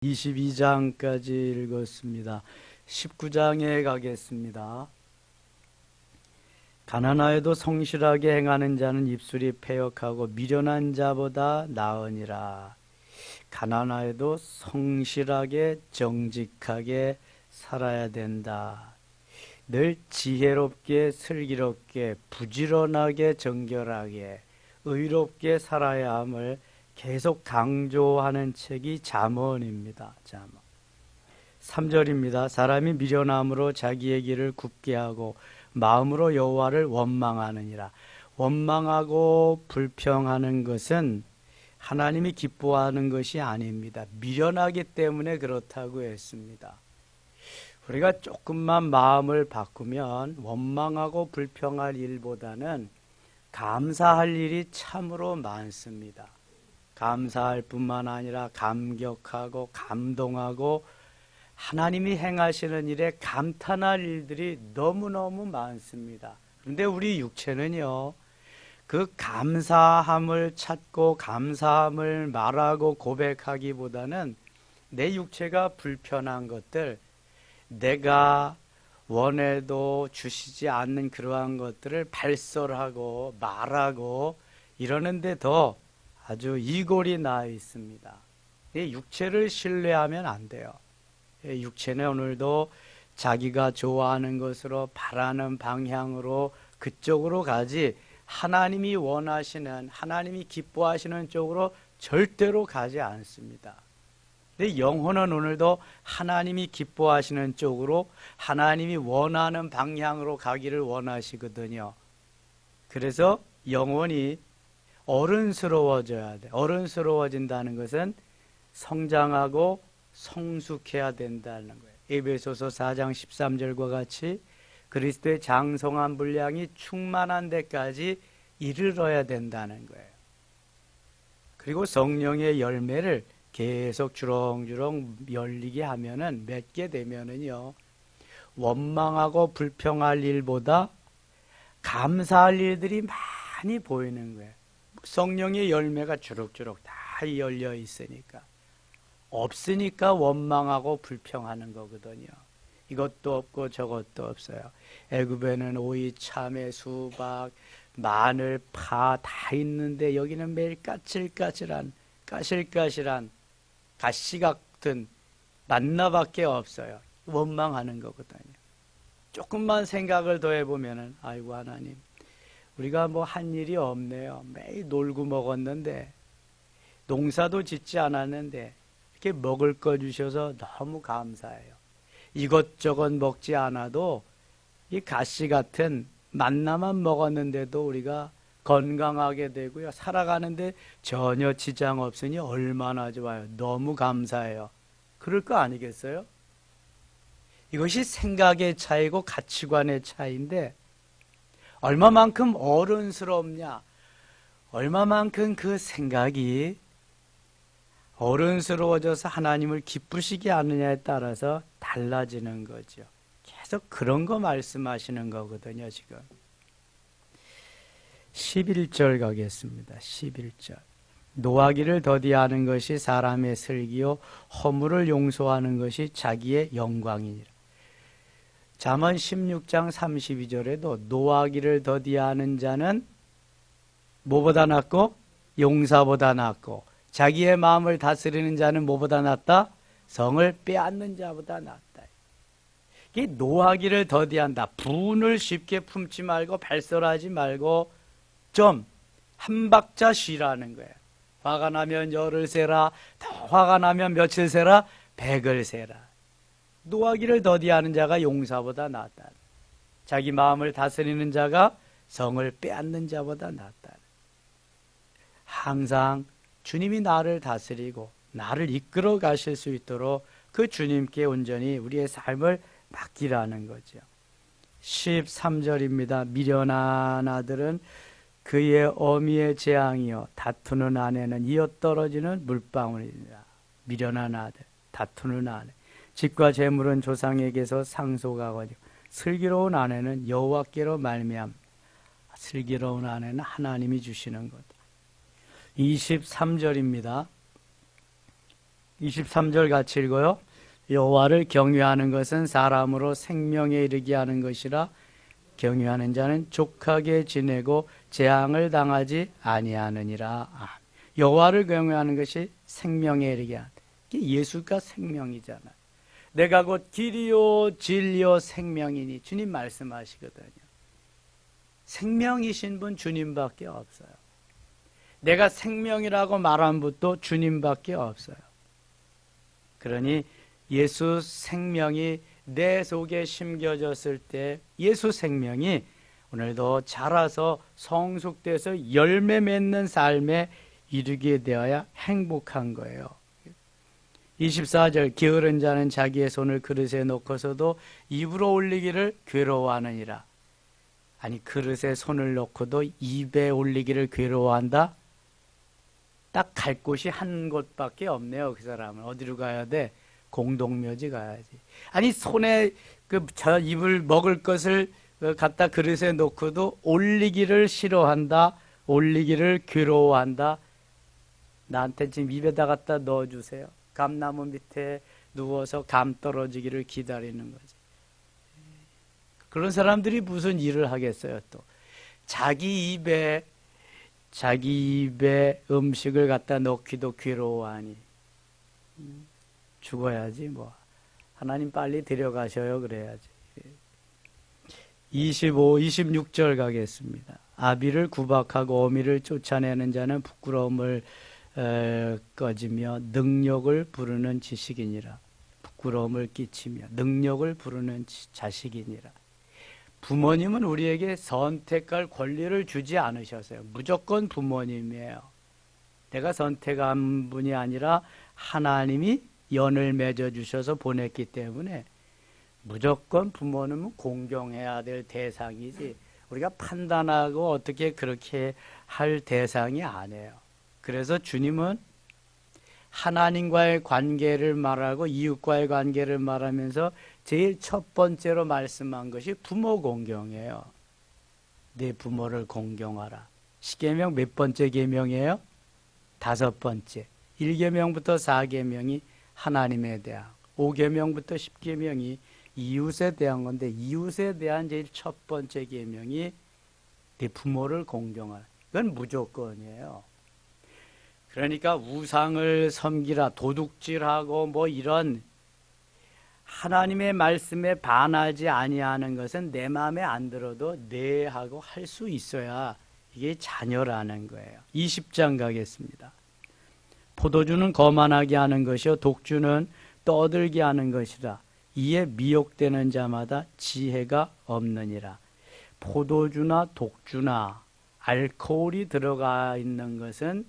22장까지 읽었습니다. 19장에 가겠습니다. 가난하여도 성실하게 행하는 자는 입술이 패역하고 미련한 자보다 나으니라. 가난하여도 성실하게 정직하게 살아야 된다. 늘 지혜롭게 슬기롭게 부지런하게 정결하게 의롭게 살아야 함을 계속 강조하는 책이 잠언입니다. 잠언. 3절입니다. 사람이 미련함으로 자기의 길을 굽게 하고 마음으로 여호와를 원망하느니라. 원망하고 불평하는 것은 하나님이 기뻐하는 것이 아닙니다. 미련하기 때문에 그렇다고 했습니다. 우리가 조금만 마음을 바꾸면 원망하고 불평할 일보다는 감사할 일이 참으로 많습니다. 감사할 뿐만 아니라 감격하고 감동하고 하나님이 행하시는 일에 감탄할 일들이 너무너무 많습니다. 그런데 우리 육체는요, 그 감사함을 찾고 감사함을 말하고 고백하기보다는 내 육체가 불편한 것들, 내가 원해도 주시지 않는 그러한 것들을 발설하고 말하고 이러는데 더 아주 이골이 나 있습니다. 이 육체를 신뢰하면 안 돼요. 육체는 오늘도 자기가 좋아하는 것으로 바라는 방향으로 그쪽으로 가지 하나님이 원하시는, 하나님이 기뻐하시는 쪽으로 절대로 가지 않습니다. 근데 영혼은 오늘도 하나님이 기뻐하시는 쪽으로, 하나님이 원하는 방향으로 가기를 원하시거든요. 그래서 영혼이 어른스러워져야 돼. 어른스러워진다는 것은 성장하고 성숙해야 된다는 거예요. 에베소서 4장 13절과 같이 그리스도의 장성한 분량이 충만한 데까지 이르러야 된다는 거예요. 그리고 성령의 열매를 계속 주렁주렁 열리게 하면은 맺게 되면은요, 원망하고 불평할 일보다 감사할 일들이 많이 보이는 거예요. 성령의 열매가 주룩주룩 다 열려 있으니까. 없으니까 원망하고 불평하는 거거든요. 이것도 없고 저것도 없어요. 애굽에는 오이, 참외, 수박, 마늘, 파 다 있는데 여기는 매일 까칠까칠한, 까실까실한 가시 같은 만나밖에 없어요. 원망하는 거거든요. 조금만 생각을 더 해보면은, 아이고 하나님, 우리가 뭐 한 일이 없네요. 매일 놀고 먹었는데, 농사도 짓지 않았는데 이렇게 먹을 거 주셔서 너무 감사해요. 이것저것 먹지 않아도 이 가시 같은 만나만 먹었는데도 우리가 건강하게 되고요. 살아가는데 전혀 지장 없으니 얼마나 좋아요. 너무 감사해요. 그럴 거 아니겠어요? 이것이 생각의 차이고 가치관의 차이인데 얼마만큼 어른스럽냐, 얼마만큼 그 생각이 어른스러워져서 하나님을 기쁘시게 하느냐에 따라서 달라지는 거죠. 계속 그런 거 말씀하시는 거거든요, 지금. 11절 가겠습니다. 11절. 노하기를 더디하는 것이 사람의 슬기요 허물을 용서하는 것이 자기의 영광이니라. 잠언 16장 32절에도 노하기를 더디하는 자는 뭐보다 낫고 용사보다 낫고 자기의 마음을 다스리는 자는 뭐보다 낫다? 성을 빼앗는 자보다 낫다. 이 노하기를 더디한다. 분을 쉽게 품지 말고 발설하지 말고 좀 한 박자 쉬라는 거예요. 화가 나면 열을 세라. 화가 나면 며칠 세라. 100을 세라. 노하기를 더디하는 자가 용사보다 낫다. 자기 마음을 다스리는 자가 성을 빼앗는 자보다 낫다. 항상 주님이 나를 다스리고 나를 이끌어 가실 수 있도록 그 주님께 온전히 우리의 삶을 맡기라는 거죠. 13절입니다. 미련한 아들은 그의 어미의 재앙이요 다투는 아내는 이어떨어지는 물방울이니라. 미련한 아들, 다투는 아내. 집과 재물은 조상에게서 상속하거니와 슬기로운 아내는 여호와께로 말미암아. 슬기로운 아내는 하나님이 주시는 것. 23절입니다. 23절 같이 읽어요. 여호와를 경외하는 것은 사람으로 생명에 이르게 하는 것이라 경외하는 자는 족하게 지내고 재앙을 당하지 아니하느니라. 여호와를 경외하는 것이 생명에 이르게 한다. 예수가 생명이잖아. 내가 곧 길이요 진리요 생명이니 주님 말씀하시거든요. 생명이신 분 주님밖에 없어요. 내가 생명이라고 말한 분도 주님밖에 없어요. 그러니 예수 생명이 내 속에 심겨졌을 때 예수 생명이 오늘도 자라서 성숙돼서 열매 맺는 삶에 이르게 되어야 행복한 거예요. 24절 게으른 자는 자기의 손을 그릇에 놓고서도 입으로 올리기를 괴로워하느니라. 아니 그릇에 손을 놓고도 입에 올리기를 괴로워한다? 딱 갈 곳이 한 곳밖에 없네요. 그 사람은 어디로 가야 돼? 공동묘지 가야지. 아니 손에 저 입을 먹을 것을 갖다 그릇에 놓고도 올리기를 싫어한다. 올리기를 괴로워한다. 나한테 지금 입에다 갖다 넣어주세요. 감나무 밑에 누워서 감 떨어지기를 기다리는 거지. 그런 사람들이 무슨 일을 하겠어요 또. 자기 입에 음식을 갖다 넣기도 괴로워하니 죽어야지 뭐. 하나님 빨리 데려가셔요 그래야지. 26절 가겠습니다. 아비를 구박하고 어미를 쫓아내는 자는 부끄러움을 꺼지며 능력을 부르는 지식이니라. 부끄러움을 끼치며 능력을 부르는 자식이니라. 부모님은 우리에게 선택할 권리를 주지 않으셨어요. 무조건 부모님이에요. 내가 선택한 분이 아니라 하나님이 연을 맺어주셔서 보냈기 때문에 무조건 부모님은 공경해야 될 대상이지 우리가 판단하고 어떻게 그렇게 할 대상이 아니에요. 그래서 주님은 하나님과의 관계를 말하고 이웃과의 관계를 말하면서 제일 첫 번째로 말씀한 것이 부모 공경이에요. 내 부모를 공경하라. 십계명 몇 번째 계명이에요? 5번째. 1계명부터 4계명이 하나님에 대한, 5계명부터 10계명이 이웃에 대한 건데 이웃에 대한 제일 첫 번째 계명이 내 부모를 공경하라. 이건 무조건이에요. 그러니까 우상을 섬기라, 도둑질하고 뭐 이런 하나님의 말씀에 반하지 아니하는 것은 내 마음에 안 들어도 네 하고 할 수 있어야 이게 자녀라는 거예요. 20장 가겠습니다. 포도주는 거만하게 하는 것이요 독주는 떠들게 하는 것이라. 이에 미혹되는 자마다 지혜가 없느니라. 포도주나 독주나 알코올이 들어가 있는 것은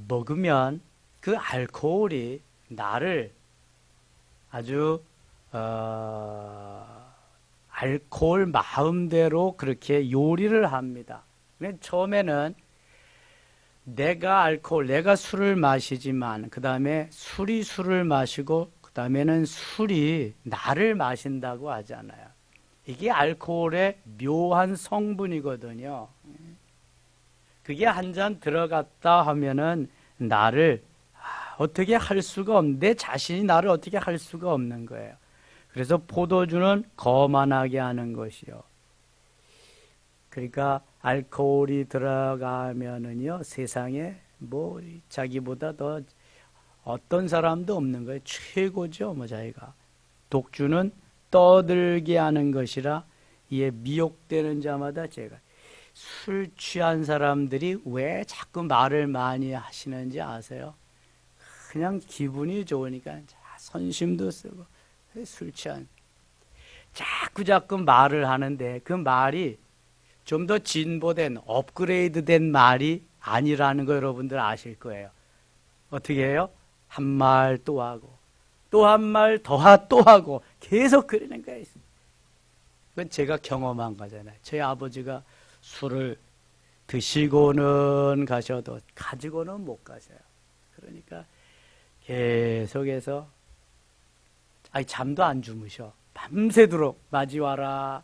먹으면 그 알코올이 나를 아주 알코올 마음대로 그렇게 요리를 합니다. 처음에는 내가 술을 마시지만 그 다음에 술이 술을 마시고 그 다음에는 술이 나를 마신다고 하잖아요. 이게 알코올의 묘한 성분이거든요. 그게 한 잔 들어갔다 하면은 나를 어떻게 할 수가 없는, 내 자신이 나를 어떻게 할 수가 없는 거예요. 그래서 포도주는 거만하게 하는 것이요. 그러니까 알코올이 들어가면은요, 세상에 뭐 자기보다 더 어떤 사람도 없는 거예요. 최고죠, 뭐 자기가. 독주는 떠들게 하는 것이라 이에 미혹되는 자마다 제가. 술 취한 사람들이 왜 자꾸 말을 많이 하시는지 아세요? 그냥 기분이 좋으니까 선심도 쓰고 술 취한 자꾸 말을 하는데 그 말이 좀 더 진보된 업그레이드된 말이 아니라는 거 여러분들 아실 거예요. 어떻게 해요? 한 말 또 하고 또 한 말 또 하고 계속 그러는 거예요. 그건 제가 경험한 거잖아요. 저희 아버지가 술을 드시고는 가셔도 가지고는 못 가셔요. 그러니까 계속해서 잠도 안 주무셔. 밤새도록 맞이 와라,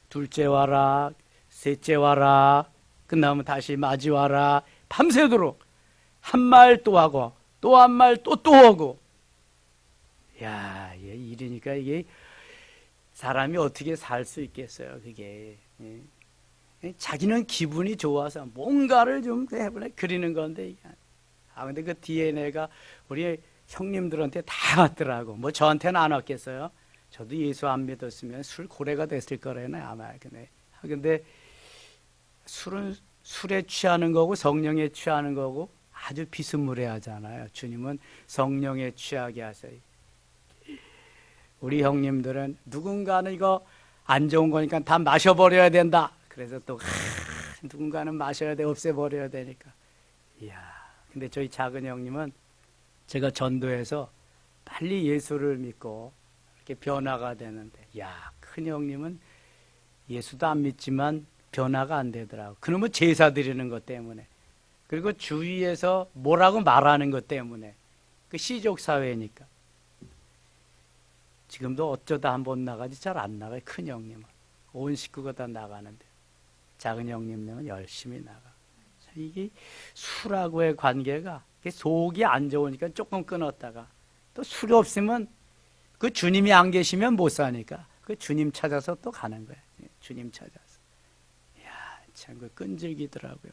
둘째 와라, 셋째 와라, 끝나면 다시 맞이 와라. 밤새도록 한 말 또 하고 또 한 말 또 오고. 야, 이러니까 이게 사람이 어떻게 살 수 있겠어요, 그게. 자기는 기분이 좋아서 뭔가를 좀 해보네 그리는 건데. 근데 그 DNA가 우리 형님들한테 다 왔더라고. 뭐 저한테는 안 왔겠어요. 저도 예수 안 믿었으면 술 고래가 됐을 거라네 아마. 근데 술은 술에 취하는 거고 성령에 취하는 거고 아주 비스무리하잖아요. 주님은 성령에 취하게 하세요. 우리 형님들은 누군가는 이거 안 좋은 거니까 다 마셔버려야 된다. 그래서 또 누군가는 마셔야 돼, 없애버려야 되니까. 이야, 근데 저희 작은 형님은 제가 전도해서 빨리 예수를 믿고 이렇게 변화가 되는데, 야, 큰 형님은 예수도 안 믿지만 변화가 안 되더라고. 그놈은 제사 드리는 것 때문에. 그리고 주위에서 뭐라고 말하는 것 때문에. 그 시족 사회니까. 지금도 어쩌다 한번 나가지 잘 안 나가요. 큰 형님은. 온 식구가 다 나가는데. 작은 형님은 열심히 나가. 이게 술하고의 관계가 속이 안 좋으니까 조금 끊었다가 또 술이 없으면 그 주님이 안 계시면 못 사니까 그 주님 찾아서 또 가는 거야. 주님 찾아서. 이야, 참 그 끈질기더라고요.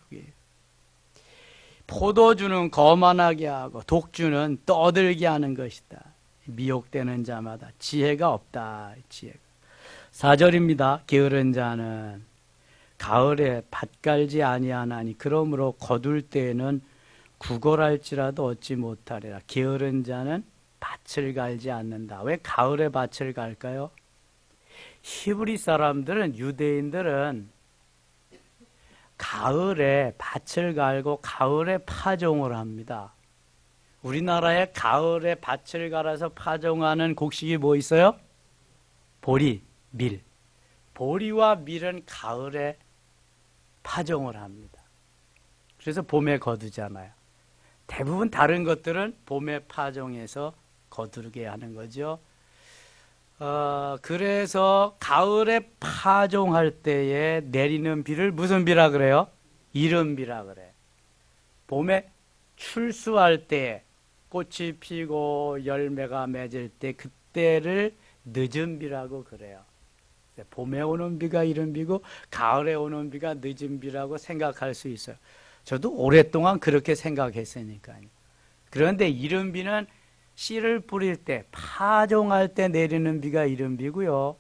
포도주는 거만하게 하고 독주는 떠들게 하는 것이다. 미혹되는 자마다 지혜가 없다. 지혜가. 4절입니다. 게으른 자는 가을에 밭 갈지 아니하나니 그러므로 거둘 때에는 구걸할지라도 얻지 못하리라. 게으른 자는 밭을 갈지 않는다. 왜 가을에 밭을 갈까요? 히브리 사람들은, 유대인들은 가을에 밭을 갈고 가을에 파종을 합니다. 우리나라에 가을에 밭을 갈아서 파종하는 곡식이 뭐 있어요? 보리, 밀. 보리와 밀은 가을에 파종을 합니다. 그래서 봄에 거두잖아요. 대부분 다른 것들은 봄에 파종해서 거두게 하는 거죠. 그래서 가을에 파종할 때에 내리는 비를 무슨 비라 그래요? 이른비라 그래. 봄에 출수할 때 꽃이 피고 열매가 맺을 때 그때를 늦은비라고 그래요. 봄에 오는 비가 이른비고 가을에 오는 비가 늦은비라고 생각할 수 있어요. 저도 오랫동안 그렇게 생각했으니까요. 그런데 이른비는 씨를 뿌릴 때, 파종할 때 내리는 비가 이른비고요.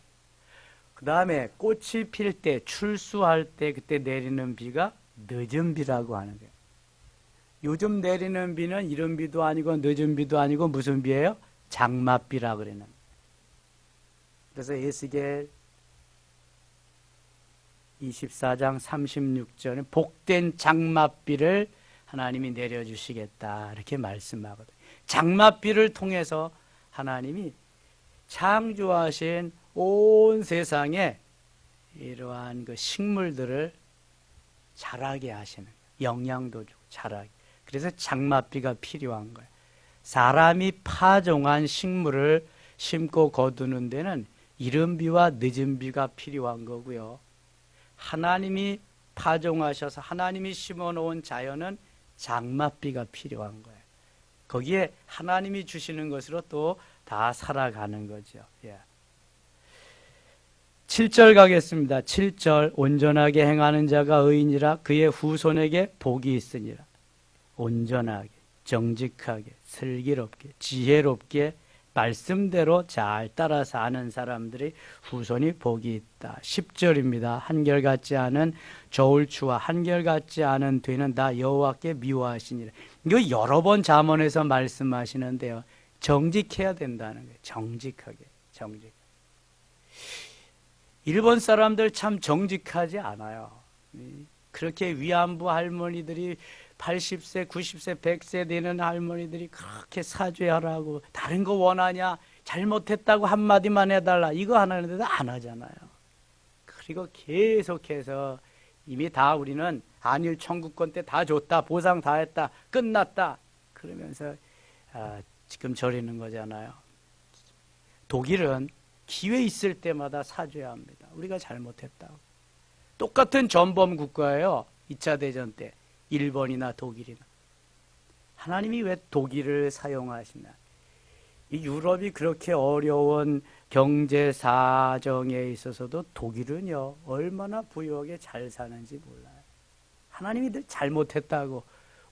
그 다음에 꽃이 필 때, 출수할 때 그때 내리는 비가 늦은비라고 하는 거예요. 요즘 내리는 비는 이른비도 아니고 늦은비도 아니고 무슨 비예요? 장맛비라 그러는 거예요. 그래서 에스겔 24장 36절에 복된 장맛비를 하나님이 내려주시겠다 이렇게 말씀하거든요. 장맛비를 통해서 하나님이 창조하신 온 세상에 이러한 그 식물들을 자라게 하시는 거예요. 영양도 주고 자라게. 그래서 장맛비가 필요한 거예요. 사람이 파종한 식물을 심고 거두는 데는 이른비와 늦은비가 필요한 거고요. 하나님이 파종하셔서 하나님이 심어놓은 자연은 장맛비가 필요한 거예요. 거기에 하나님이 주시는 것으로 또 다 살아가는 거죠. 7절 가겠습니다. 7절 온전하게 행하는 자가 의인이라 그의 후손에게 복이 있으니라. 온전하게, 정직하게, 슬기롭게, 지혜롭게 말씀대로 잘 따라 사는 사람들이 후손이 복이 있다. 10절입니다. 한결같지 않은 저울추와 한결같지 않은 되는 다 여호와께 미워하시니라. 이거 여러 번 잠언에서 말씀하시는데요. 정직해야 된다는 거예요. 정직하게, 정직. 일본 사람들 참 정직하지 않아요. 그렇게 위안부 할머니들이 80세, 90세, 100세 되는 할머니들이 그렇게 사죄하라고 다른 거 원하냐? 잘못했다고 한마디만 해달라. 이거 하는데도 안 하잖아요. 그리고 계속해서 이미 다 우리는 한일 청구권 때 다 줬다. 보상 다 했다. 끝났다. 그러면서 지금 저리는 거잖아요. 독일은 기회 있을 때마다 사죄합니다. 우리가 잘못했다고. 똑같은 전범 국가예요. 2차 대전 때. 일본이나 독일이나. 하나님이 왜 독일을 사용하시나? 이 유럽이 그렇게 어려운 경제 사정에 있어서도 독일은요, 얼마나 부유하게 잘 사는지 몰라요. 하나님이 늘 잘못했다고,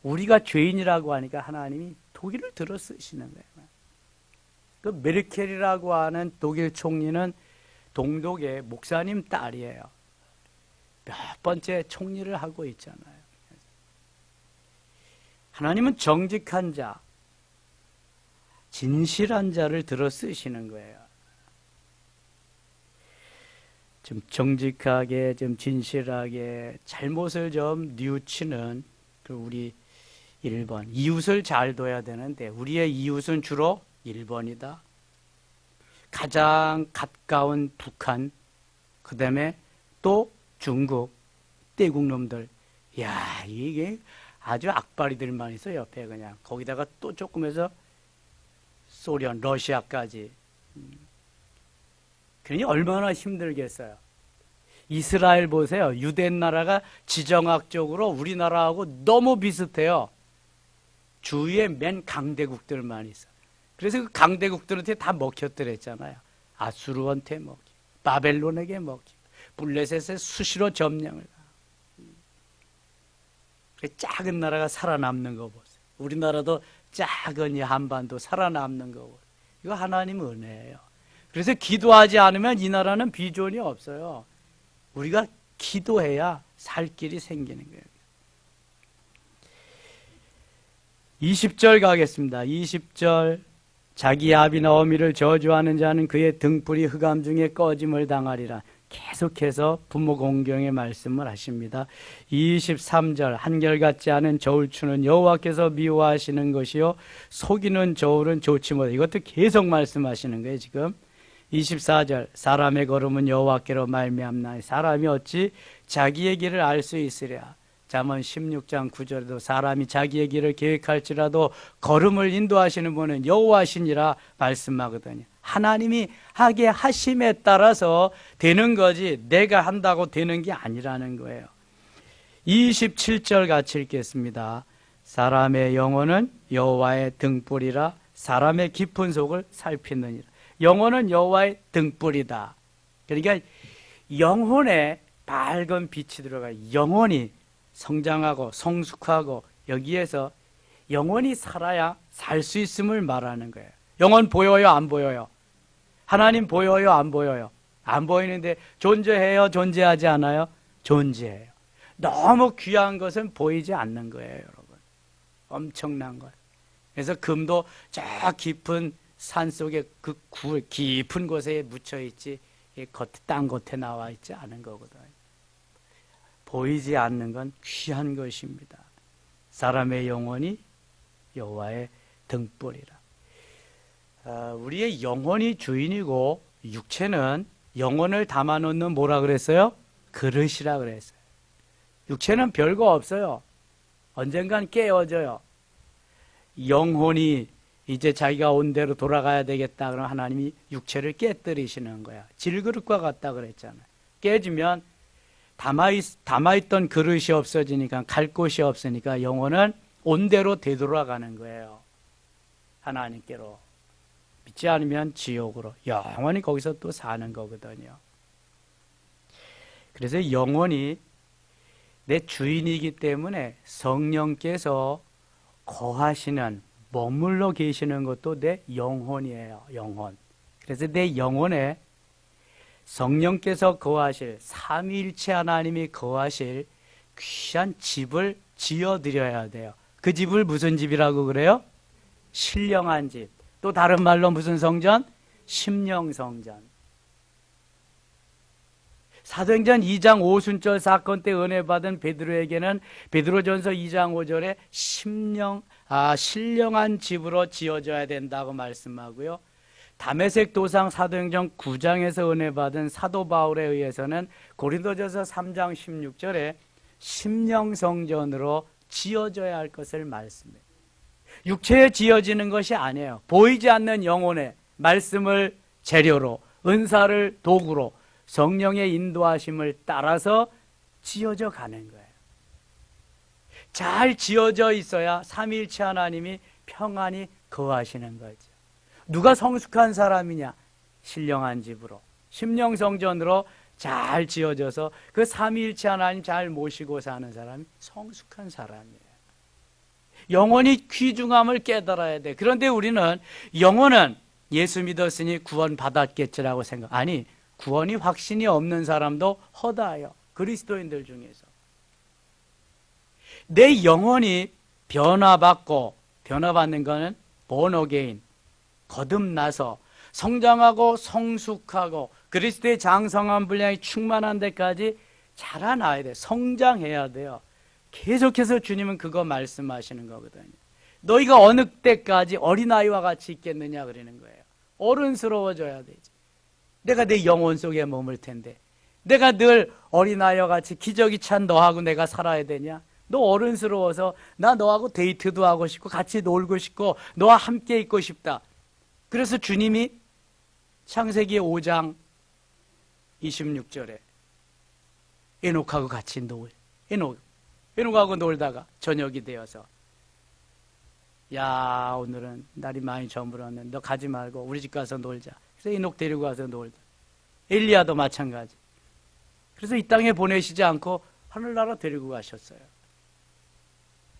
우리가 죄인이라고 하니까 하나님이 독일을 들어 쓰시는 거예요. 그 메르켈이라고 하는 독일 총리는 동독의 목사님 딸이에요. 몇 번째 총리를 하고 있잖아요. 하나님은 정직한 자, 진실한 자를 들어 쓰시는 거예요. 좀 정직하게, 좀 진실하게, 잘못을 좀 뉘우치는 우리 1번. 이웃을 잘 둬야 되는데, 우리의 이웃은 주로 1번이다. 가장 가까운 북한, 그 다음에 또 중국, 떼국놈들. 야, 이게 아주 악바리들만 있어, 옆에 그냥. 거기다가 또 조금 해서 소련, 러시아까지. 그러니 얼마나 힘들겠어요. 이스라엘 보세요. 유대 나라가 지정학적으로 우리나라하고 너무 비슷해요. 주위에 맨 강대국들만 있어. 그래서 그 강대국들한테 다 먹혔더랬잖아요. 아수르한테 먹히고, 바벨론에게 먹히고, 블레셋에 수시로 점령을 하고. 작은 나라가 살아남는 거 보세요. 우리나라도 작은 이 한반도 살아남는 거 보세요. 이거 하나님 은혜예요. 그래서 기도하지 않으면 이 나라는 비전이 없어요. 우리가 기도해야 살 길이 생기는 거예요. 20절 가겠습니다. 20절. 자기 아비나 어미를 저주하는 자는 그의 등불이 흑암 중에 꺼짐을 당하리라. 계속해서 부모 공경의 말씀을 하십니다. 23절. 한결같지 않은 저울 추는 여호와께서 미워하시는 것이요 속이는 저울은 좋지 못해. 이것도 계속 말씀하시는 거예요. 지금 24절. 사람의 걸음은 여호와께로 말미암나니 사람이 어찌 자기의 길을 알 수 있으랴. 잠언 16장 9절에도 사람이 자기의 길을 계획할지라도 걸음을 인도하시는 분은 여호와시니라 말씀하거든요. 하나님이 하게 하심에 따라서 되는 거지 내가 한다고 되는 게 아니라는 거예요. 27절 같이 읽겠습니다. 사람의 영혼은 여호와의 등불이라 사람의 깊은 속을 살피느니라. 영혼은 여호와의 등불이다. 그러니까 영혼에 밝은 빛이 들어가요. 영혼이 성장하고 성숙하고 여기에서 영혼이 살아야 살 수 있음을 말하는 거예요. 영혼 보여요? 안 보여요? 하나님 보여요? 안 보여요? 안 보이는데 존재해요? 존재하지 않아요? 존재해요. 너무 귀한 것은 보이지 않는 거예요, 여러분. 엄청난 거예요. 그래서 금도 저 깊은 산 속에 그 깊은 곳에 묻혀 있지 땅 겉에 나와 있지 않은 거거든요. 보이지 않는 건 귀한 것입니다. 사람의 영혼이 여호와의 등불이라. 우리의 영혼이 주인이고 육체는 영혼을 담아놓는 뭐라 그랬어요? 그릇이라 그랬어요. 육체는 별거 없어요. 언젠간 깨어져요. 영혼이 이제 자기가 온 대로 돌아가야 되겠다 그러면 하나님이 육체를 깨뜨리시는 거야. 질그릇과 같다 그랬잖아요. 깨지면 담아있던 그릇이 없어지니까 갈 곳이 없으니까 영혼은 온 대로 되돌아가는 거예요. 하나님께로. 믿지 않으면 지옥으로 영원히 거기서 또 사는 거거든요. 그래서 영혼이 내 주인이기 때문에 성령께서 거하시는 머물러 계시는 것도 내 영혼이에요. 영혼. 그래서 내 영혼에 성령께서 거하실 삼위일체 하나님이 거하실 귀한 집을 지어드려야 돼요. 그 집을 무슨 집이라고 그래요? 신령한 집. 또 다른 말로 무슨 성전? 심령성전. 사도행전 2장 오순절 사건 때 은혜 받은 베드로에게는 베드로전서 2장 5절에 신령한 집으로 지어져야 된다고 말씀하고요. 다메섹 도상 사도행전 9장에서 은혜 받은 사도 바울에 의해서는 고린도전서 3장 16절에 심령성전으로 지어져야 할 것을 말씀해요. 육체에 지어지는 것이 아니에요. 보이지 않는 영혼의 말씀을 재료로, 은사를 도구로 성령의 인도하심을 따라서 지어져 가는 거예요. 잘 지어져 있어야 삼위일체 하나님이 평안히 거하시는 거죠. 누가 성숙한 사람이냐? 신령한 집으로, 심령성전으로 잘 지어져서 그 삼위일체 하나님 잘 모시고 사는 사람이 성숙한 사람이에요. 영혼이 귀중함을 깨달아야 돼. 그런데 우리는 영혼은 예수 믿었으니 구원 받았겠지라고 생각. 아니, 구원이 확신이 없는 사람도 허다해요. 그리스도인들 중에서. 내 영혼이 변화받는 것은 born again, 거듭나서 성장하고 성숙하고 그리스도의 장성한 분량이 충만한 데까지 자라나야 돼. 성장해야 돼요. 계속해서 주님은 그거 말씀하시는 거거든요. 너희가 어느 때까지 어린아이와 같이 있겠느냐 그러는 거예요. 어른스러워져야 되지. 내가 내 영혼 속에 머물 텐데 내가 늘 어린아이와 같이 기저귀 찬 너하고 내가 살아야 되냐? 너 어른스러워서 나 너하고 데이트도 하고 싶고 같이 놀고 싶고 너와 함께 있고 싶다. 그래서 주님이 창세기 5장 26절에 에녹하고 같이 에녹하고 놀다가 저녁이 되어서 야, 오늘은 날이 많이 저물었는데 너 가지 말고 우리 집 가서 놀자. 그래서 에녹 데리고 가서 놀자. 엘리야도 마찬가지. 그래서 이 땅에 보내시지 않고 하늘나라 데리고 가셨어요.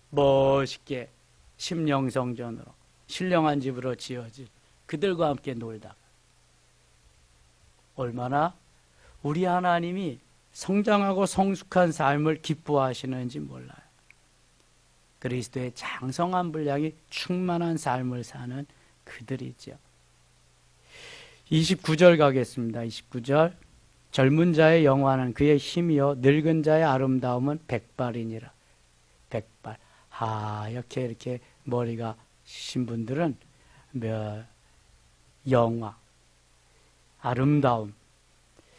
멋있게 심령성전으로 신령한 집으로 지어진 그들과 함께 놀다가 얼마나 우리 하나님이 성장하고 성숙한 삶을 기뻐하시는지 몰라요. 그리스도의 장성한 분량이 충만한 삶을 사는 그들이죠. 29절 가겠습니다. 29절. 젊은 자의 영화는 그의 힘이요 늙은 자의 아름다움은 백발이니라. 백발. 이렇게 머리가 신 분들은 영화, 아름다움,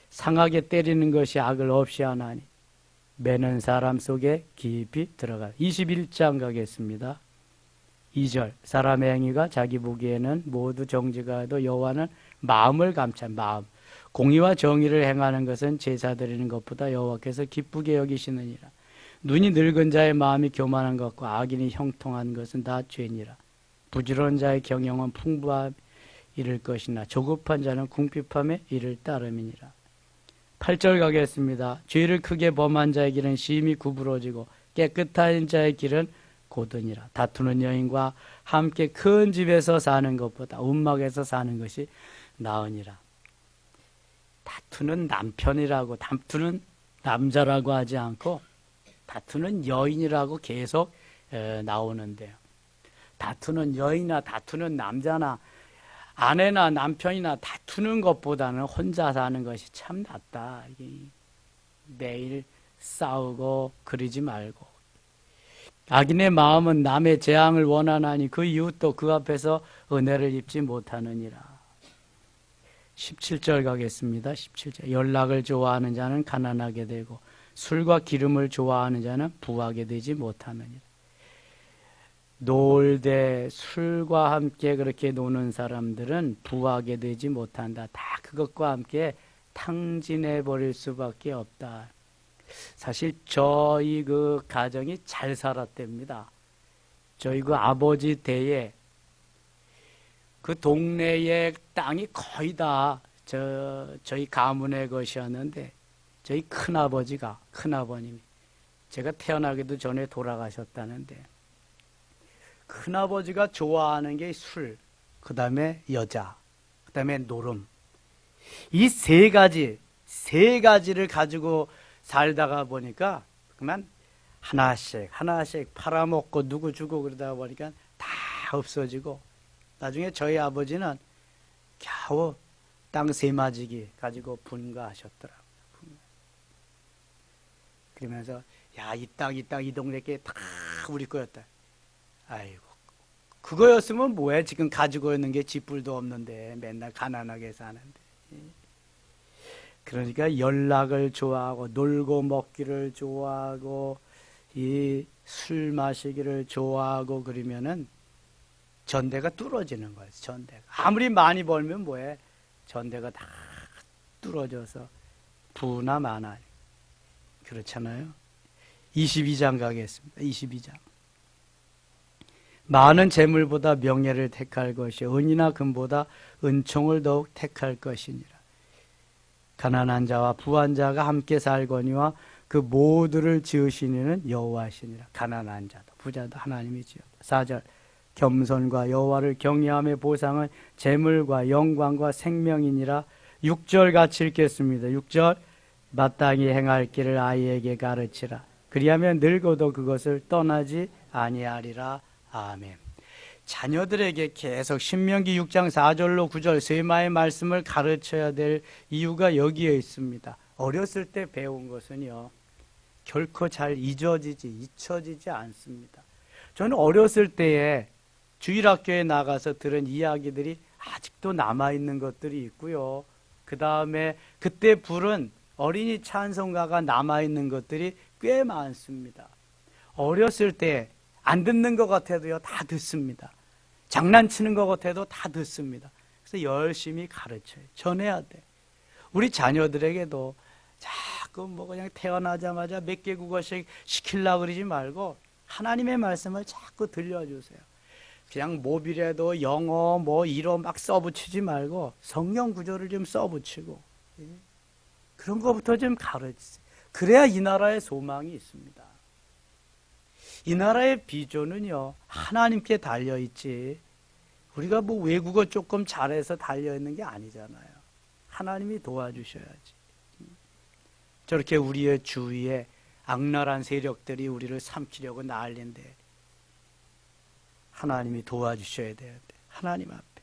상하게 때리는 것이 악을 없이 하나니 매는 사람 속에 깊이 들어가. 21장 가겠습니다. 2절. 사람의 행위가 자기 보기에는 모두 정직하 해도 여호와는 마음을 감찰. 마음. 공의와 정의를 행하는 것은 제사 드리는 것보다 여호와께서 기쁘게 여기시느니라. 눈이 늙은 자의 마음이 교만한 것과 악인이 형통한 것은 다 죄니라. 부지런한 자의 경영은 풍부함 이를 것이나 조급한 자는 궁핍함에 이를 따름이니라. 8절 가겠습니다. 죄를 크게 범한 자의 길은 심히 구부러지고 깨끗한 자의 길은 고드니라. 다투는 여인과 함께 큰 집에서 사는 것보다 움막에서 사는 것이 나으니라. 다투는 남편이라고, 다투는 남자라고 하지 않고 다투는 여인이라고 계속 나오는데요. 다투는 여인이나 다투는 남자나 아내나 남편이나 다투는 것보다는 혼자 사는 것이 참 낫다. 매일 싸우고 그러지 말고. 악인의 마음은 남의 재앙을 원하나니 그 이웃도 그 앞에서 은혜를 입지 못하느니라. 17절 가겠습니다. 17절. 연락을 좋아하는 자는 가난하게 되고 술과 기름을 좋아하는 자는 부하게 되지 못하느니라. 놀되 술과 함께 그렇게 노는 사람들은 부하게 되지 못한다. 다 그것과 함께 탕진해 버릴 수밖에 없다. 사실 저희 그 가정이 잘 살았답니다. 저희 그 아버지 때에 그 동네의 땅이 거의 다 저희 가문의 것이었는데 저희 큰아버님이 제가 태어나기도 전에 돌아가셨다는데 큰아버지가 좋아하는 게 술, 그 다음에 여자, 그 다음에 노름. 이 세 가지를 가지고 살다가 보니까 그만 하나씩 팔아먹고 누구 주고 그러다 보니까 다 없어지고 나중에 저희 아버지는 겨우 땅 세마지기 가지고 분가하셨더라고요. 그러면서 야, 이 동네 게 다 우리 거였다. 아이고, 그거였으면 뭐해? 지금 가지고 있는 게 집불도 없는데 맨날 가난하게 사는데. 그러니까 연락을 좋아하고 놀고 먹기를 좋아하고 이 술 마시기를 좋아하고 그러면은 전대가 뚫어지는 거예요. 전대가 아무리 많이 벌면 뭐해? 전대가 다 뚫어져서 부나 많아. 그렇잖아요. 22장 가겠습니다. 22장. 많은 재물보다 명예를 택할 것이 은이나 금보다 은총을 더욱 택할 것이니라. 가난한 자와 부한 자가 함께 살거니와 그 모두를 지으신 이는 여호와시니라. 가난한 자도 부자도 하나님이 지었다. 4절. 겸손과 여호와를 경외함의 보상은 재물과 영광과 생명이니라. 6절 같이 읽겠습니다. 6절. 마땅히 행할 길을 아이에게 가르치라. 그리하면 늙어도 그것을 떠나지 아니하리라. 아멘. 자녀들에게 계속 신명기 6장 4절로 9절 세마의 말씀을 가르쳐야 될 이유가 여기에 있습니다. 어렸을 때 배운 것은요, 결코 잘 잊혀지지 않습니다. 저는 어렸을 때에 주일학교에 나가서 들은 이야기들이 아직도 남아있는 것들이 있고요. 그 다음에 그때 부른 어린이 찬송가가 남아있는 것들이 꽤 많습니다. 어렸을 때 안 듣는 것 같아도요, 다 듣습니다. 장난치는 것 같아도 다 듣습니다. 그래서 열심히 가르쳐요. 전해야 돼. 우리 자녀들에게도 자꾸 그냥 태어나자마자 몇 개 국어씩 시키려고 그러지 말고 하나님의 말씀을 자꾸 들려주세요. 그냥 모비라도 영어 이로 막 써붙이지 말고 성경 구절을 좀 써붙이고 그런 것부터 좀 가르치세요. 그래야 이 나라의 소망이 있습니다. 이 나라의 비전은요, 하나님께 달려있지 우리가 외국어 조금 잘해서 달려있는 게 아니잖아요. 하나님이 도와주셔야지. 저렇게 우리의 주위에 악랄한 세력들이 우리를 삼키려고 난리인데 하나님이 도와주셔야 돼요. 하나님 앞에.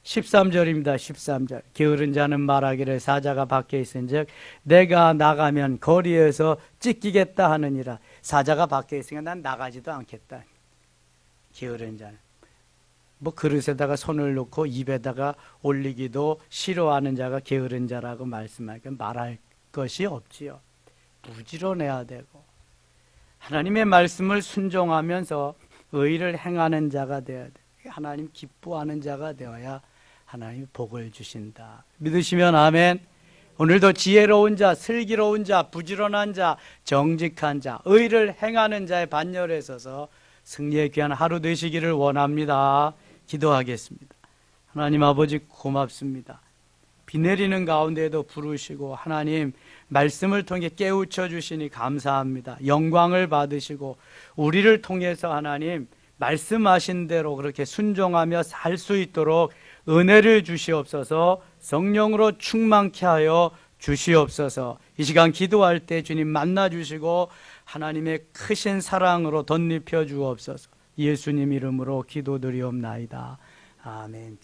13절입니다. 13절. 게으른 자는 말하기를 사자가 밖에 있은즉 내가 나가면 거리에서 찢기겠다 하느니라. 사자가 밖에 있으니까 난 나가지도 않겠다. 게으른 자는 그릇에다가 손을 놓고 입에다가 올리기도 싫어하는 자가 게으른 자라고 말씀하니까 말할 것이 없지요. 부지런해야 되고 하나님의 말씀을 순종하면서 의를 행하는 자가 되어야 돼. 하나님 기뻐하는 자가 되어야 하나님이 복을 주신다. 믿으시면 아멘. 오늘도 지혜로운 자, 슬기로운 자, 부지런한 자, 정직한 자, 의를 행하는 자의 반열에 서서 승리의 귀한 하루 되시기를 원합니다. 기도하겠습니다. 하나님 아버지 고맙습니다. 비 내리는 가운데에도 부르시고 하나님 말씀을 통해 깨우쳐 주시니 감사합니다. 영광을 받으시고 우리를 통해서 하나님 말씀하신 대로 그렇게 순종하며 살 수 있도록 은혜를 주시옵소서. 성령으로 충만케 하여 주시옵소서. 이 시간 기도할 때 주님 만나 주시고 하나님의 크신 사랑으로 덧입혀 주옵소서. 예수님 이름으로 기도드리옵나이다. 아멘.